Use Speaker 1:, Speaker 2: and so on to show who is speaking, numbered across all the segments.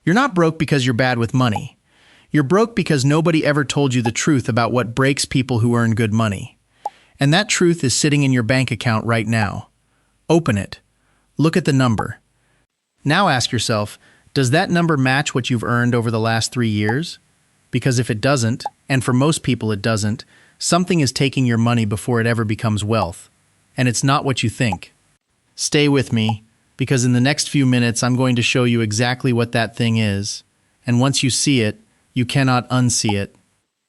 Speaker 1: You're not broke because you're bad with money. You're broke because nobody ever told you the truth about what breaks people who earn good money. And that truth is sitting in your bank account right now. Open it. Look at the number. Now ask yourself, does that number match what you've earned over the last 3 years? Because if it doesn't, and for most people it doesn't, something is taking your money before it ever becomes wealth. And it's not what you think. Stay with me, because in the next few minutes I'm going to show you exactly what that thing is. And once you see it, you cannot unsee it.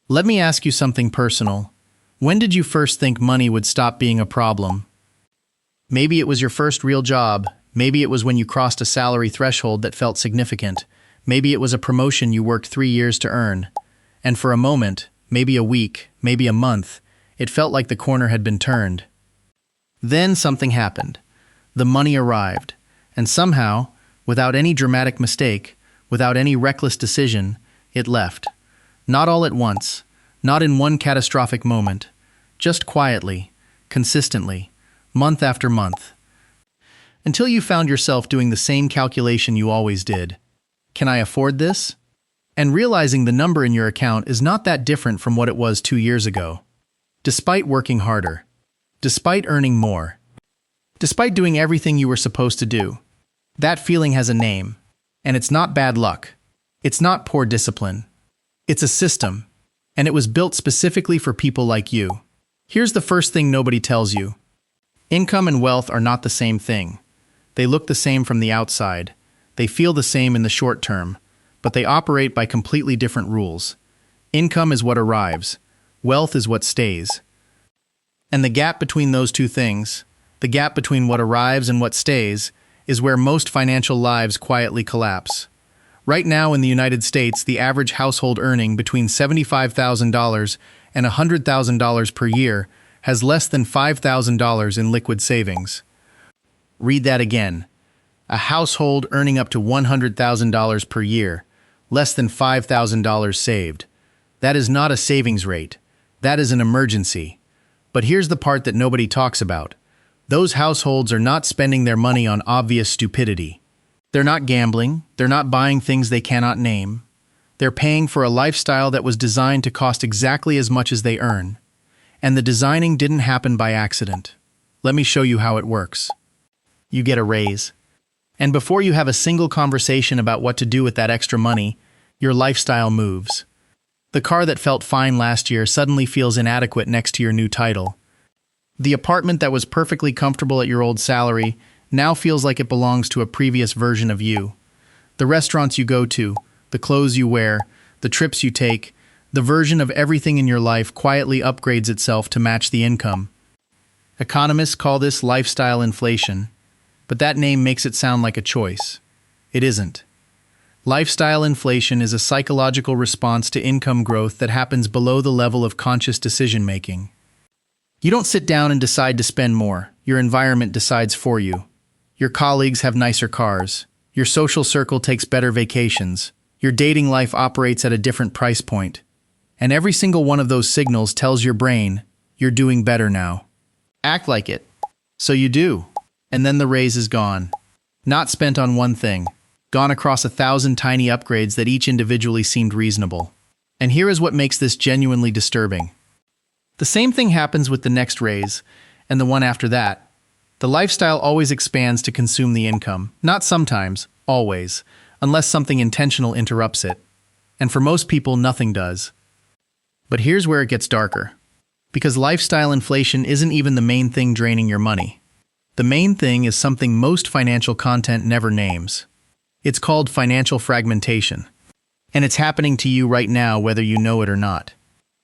Speaker 1: Let me ask you something personal. When did you first think money would stop being a problem? Maybe it was your first real job. Maybe it was when you crossed a salary threshold that felt significant. Maybe it was a promotion you worked 3 years to earn. And for a moment, maybe a week, maybe a month, it felt like the corner had been turned. Then something happened. The money arrived. And somehow, without any dramatic mistake, without any reckless decision, it left. Not all at once, not in one catastrophic moment, just quietly, consistently, month after month. Until you found yourself doing the same calculation you always did. Can I afford this? And realizing the number in your account is not that different from what it was 2 years ago. Despite working harder, despite earning more, despite doing everything you were supposed to do, that feeling has a name, and it's not bad luck. It's not poor discipline. It's a system, and it was built specifically for people like you. Here's the first thing nobody tells you. Income and wealth are not the same thing. They look the same from the outside. They feel the same in the short term, but they operate by completely different rules. Income is what arrives. Wealth is what stays. And the gap between those two things, the gap between what arrives and what stays, is where most financial lives quietly collapse. Right now in the United States, the average household earning between $75,000 and $100,000 per year has less than $5,000 in liquid savings. Read that again. A household earning up to $100,000 per year, less than $5,000 saved. That is not a savings rate. That is an emergency. But here's the part that nobody talks about. Those households are not spending their money on obvious stupidity. They're not gambling. They're not buying things they cannot name. They're paying for a lifestyle that was designed to cost exactly as much as they earn. And the designing didn't happen by accident. Let me show you how it works. You get a raise. And before you have a single conversation about what to do with that extra money, your lifestyle moves. The car that felt fine last year suddenly feels inadequate next to your new title. The apartment that was perfectly comfortable at your old salary now feels like it belongs to a previous version of you. The restaurants you go to, the clothes you wear, the trips you take, the version of everything in your life quietly upgrades itself to match the income. Economists call this lifestyle inflation, but that name makes it sound like a choice. It isn't. Lifestyle inflation is a psychological response to income growth that happens below the level of conscious decision-making. You don't sit down and decide to spend more. Your environment decides for you. Your colleagues have nicer cars. Your social circle takes better vacations. Your dating life operates at a different price point. And every single one of those signals tells your brain, you're doing better now. Act like it. So you do. And then the raise is gone. Not spent on one thing. Gone across 1,000 tiny upgrades that each individually seemed reasonable. And here is what makes this genuinely disturbing. The same thing happens with the next raise, and the one after that. The lifestyle always expands to consume the income. Not sometimes, always, unless something intentional interrupts it. And for most people, nothing does. But here's where it gets darker. Because lifestyle inflation isn't even the main thing draining your money. The main thing is something most financial content never names. It's called financial fragmentation. And it's happening to you right now whether you know it or not.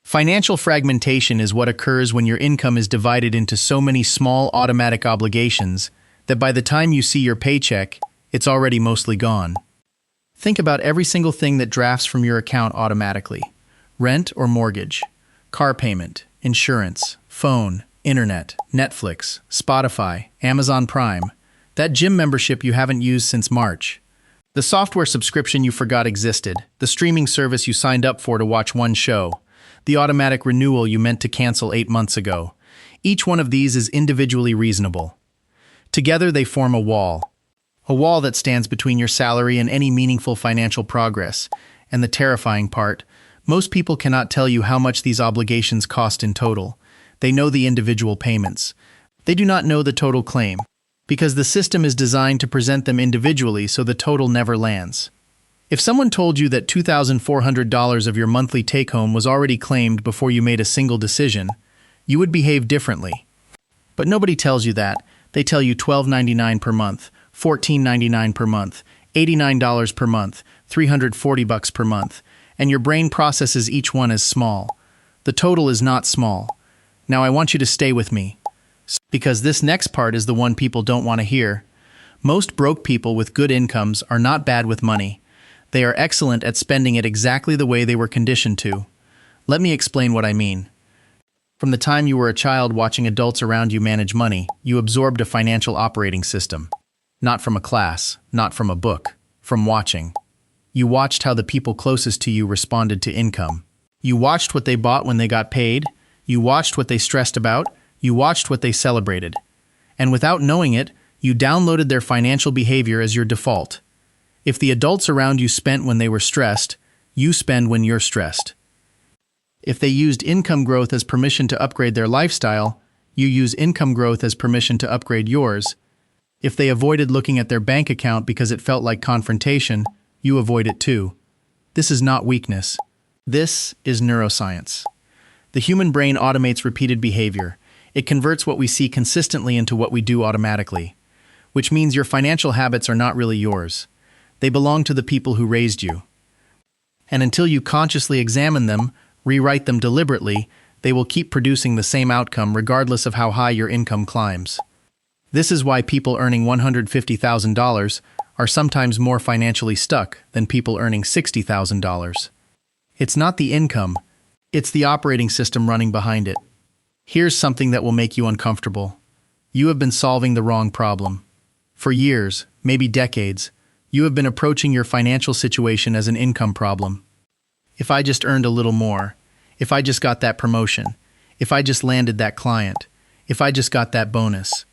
Speaker 1: Financial fragmentation is what occurs when your income is divided into so many small automatic obligations that by the time you see your paycheck, it's already mostly gone. Think about every single thing that drafts from your account automatically. Rent or mortgage, car payment, insurance, phone, internet, Netflix, Spotify, Amazon Prime, that gym membership you haven't used since March, the software subscription you forgot existed, the streaming service you signed up for to watch one show, the automatic renewal you meant to cancel 8 months ago. Each one of these is individually reasonable. Together they form a wall. A wall that stands between your salary and any meaningful financial progress. And the terrifying part, most people cannot tell you how much these obligations cost in total. They know the individual payments. They do not know the total claim, because the system is designed to present them individually so the total never lands. If someone told you that $2,400 of your monthly take-home was already claimed before you made a single decision, you would behave differently. But nobody tells you that. They tell you $12.99 per month, $14.99 per month, $89 per month, $340 per month, and your brain processes each one as small. The total is not small. Now I want you to stay with me, because this next part is the one people don't want to hear. Most broke people with good incomes are not bad with money. They are excellent at spending it exactly the way they were conditioned to. Let me explain what I mean. From the time you were a child watching adults around you manage money, you absorbed a financial operating system. Not from a class, not from a book, from watching. You watched how the people closest to you responded to income. You watched what they bought when they got paid. You watched what they stressed about. You watched what they celebrated. And without knowing it, you downloaded their financial behavior as your default. If the adults around you spent when they were stressed, you spend when you're stressed. If they used income growth as permission to upgrade their lifestyle, you use income growth as permission to upgrade yours. If they avoided looking at their bank account because it felt like confrontation, you avoid it too. This is not weakness. This is neuroscience. The human brain automates repeated behavior. It converts what we see consistently into what we do automatically, which means your financial habits are not really yours. They belong to the people who raised you. And until you consciously examine them, rewrite them deliberately, they will keep producing the same outcome regardless of how high your income climbs. This is why people earning $150,000 are sometimes more financially stuck than people earning $60,000. It's not the income, it's the operating system running behind it. Here's something that will make you uncomfortable. You have been solving the wrong problem. For years, maybe decades, you have been approaching your financial situation as an income problem. If I just earned a little more, if I just got that promotion, if I just landed that client, if I just got that bonus.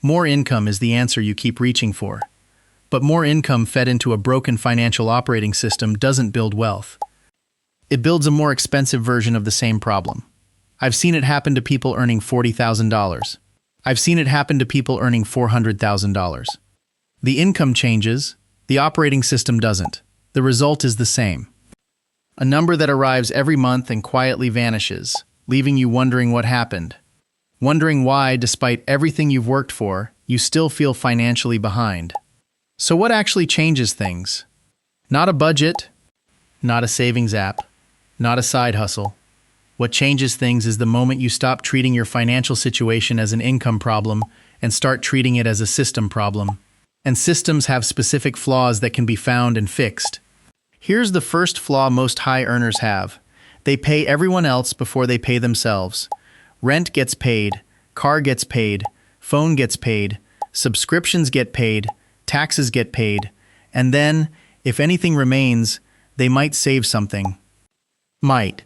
Speaker 1: More income is the answer you keep reaching for. But more income fed into a broken financial operating system doesn't build wealth. It builds a more expensive version of the same problem. I've seen it happen to people earning $40,000. I've seen it happen to people earning $400,000. The income changes, the operating system doesn't. The result is the same. A number that arrives every month and quietly vanishes, leaving you wondering what happened. Wondering why, despite everything you've worked for, you still feel financially behind. So what actually changes things? Not a budget, not a savings app, not a side hustle. What changes things is the moment you stop treating your financial situation as an income problem and start treating it as a system problem. And systems have specific flaws that can be found and fixed. Here's the first flaw most high earners have. They pay everyone else before they pay themselves. Rent gets paid, car gets paid, phone gets paid, subscriptions get paid, taxes get paid, and then, if anything remains, they might save something. Might.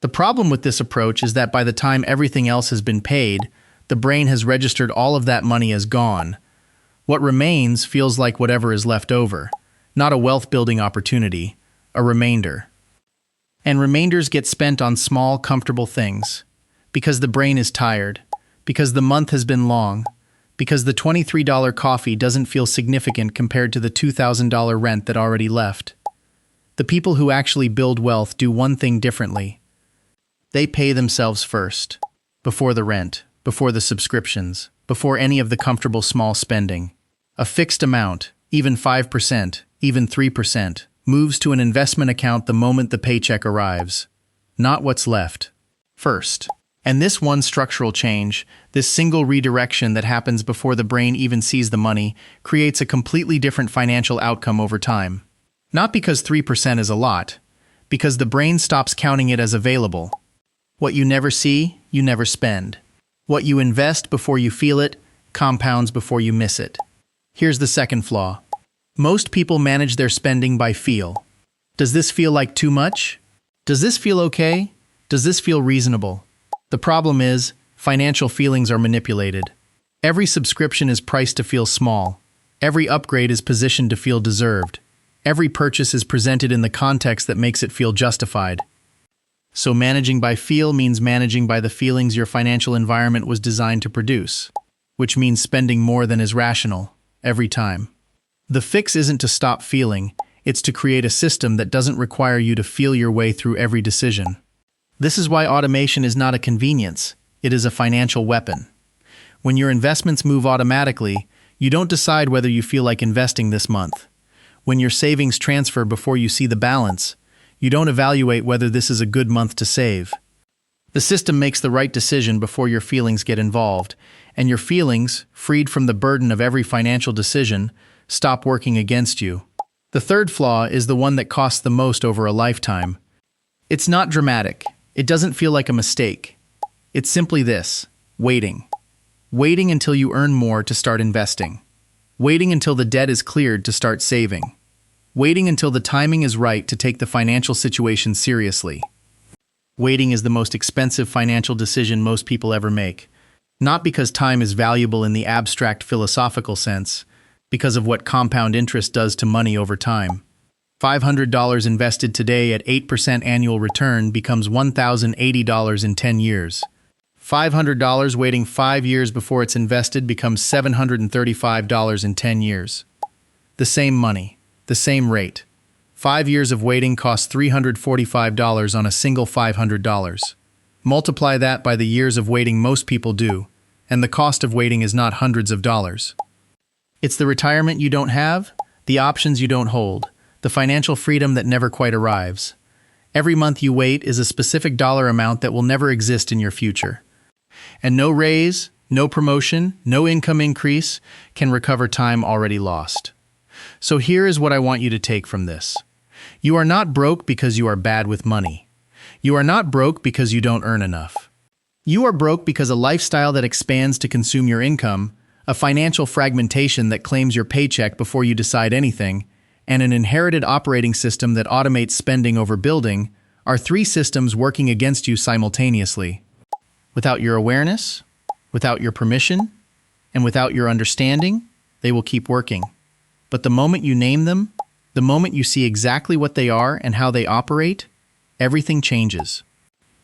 Speaker 1: The problem with this approach is that by the time everything else has been paid, the brain has registered all of that money as gone. What remains feels like whatever is left over, not a wealth-building opportunity, a remainder. And remainders get spent on small, comfortable things. Because the brain is tired, because the month has been long, because the $23 coffee doesn't feel significant compared to the $2,000 rent that already left. The people who actually build wealth do one thing differently. They pay themselves first, before the rent, before the subscriptions, before any of the comfortable small spending. A fixed amount, even 5%, even 3%, moves to an investment account the moment the paycheck arrives. Not what's left. First. And this one structural change, this single redirection that happens before the brain even sees the money, creates a completely different financial outcome over time. Not because 3% is a lot, because the brain stops counting it as available. What you never see, you never spend. What you invest before you feel it, compounds before you miss it. Here's the second flaw. Most people manage their spending by feel. Does this feel like too much? Does this feel okay? Does this feel reasonable? The problem is, financial feelings are manipulated. Every subscription is priced to feel small. Every upgrade is positioned to feel deserved. Every purchase is presented in the context that makes it feel justified. So managing by feel means managing by the feelings your financial environment was designed to produce, which means spending more than is rational, every time. The fix isn't to stop feeling, it's to create a system that doesn't require you to feel your way through every decision. This is why automation is not a convenience, it is a financial weapon. When your investments move automatically, you don't decide whether you feel like investing this month. When your savings transfer before you see the balance, you don't evaluate whether this is a good month to save. The system makes the right decision before your feelings get involved, and your feelings, freed from the burden of every financial decision, stop working against you. The third flaw is the one that costs the most over a lifetime. It's not dramatic. It doesn't feel like a mistake. It's simply this: waiting. Waiting until you earn more to start investing. Waiting until the debt is cleared to start saving. Waiting until the timing is right to take the financial situation seriously. Waiting is the most expensive financial decision most people ever make. Not because time is valuable in the abstract philosophical sense, because of what compound interest does to money over time. $500 invested today at 8% annual return becomes $1,080 in 10 years. $500 waiting 5 years before it's invested becomes $735 in 10 years. The same money, the same rate. 5 years of waiting costs $345 on a single $500. Multiply that by the years of waiting most people do, and the cost of waiting is not hundreds of dollars. It's the retirement you don't have, the options you don't hold, the financial freedom that never quite arrives. Every month you wait is a specific dollar amount that will never exist in your future. And no raise, no promotion, no income increase can recover time already lost. So here is what I want you to take from this. You are not broke because you are bad with money. You are not broke because you don't earn enough. You are broke because a lifestyle that expands to consume your income, a financial fragmentation that claims your paycheck before you decide anything, and an inherited operating system that automates spending over building are three systems working against you simultaneously. Without your awareness, without your permission, and without your understanding, they will keep working. But the moment you name them, the moment you see exactly what they are and how they operate, everything changes.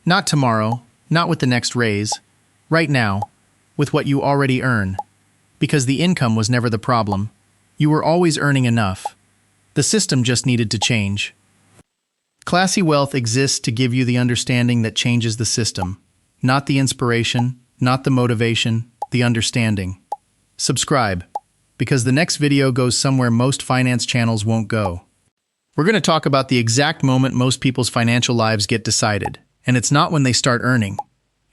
Speaker 1: Not tomorrow, not with the next raise, right now, with what you already earn. Because the income was never the problem. You were always earning enough. The system just needed to change. Classy wealth exists to give you the understanding that changes the system. Not the inspiration, not the motivation, the understanding. Subscribe, because the next video goes somewhere most finance channels won't go. We're going to talk about the exact moment most people's financial lives get decided, and it's not when they start earning.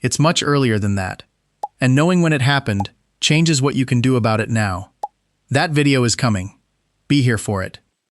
Speaker 1: It's much earlier than that. And knowing when it happened changes what you can do about it now. That video is coming. Be here for it.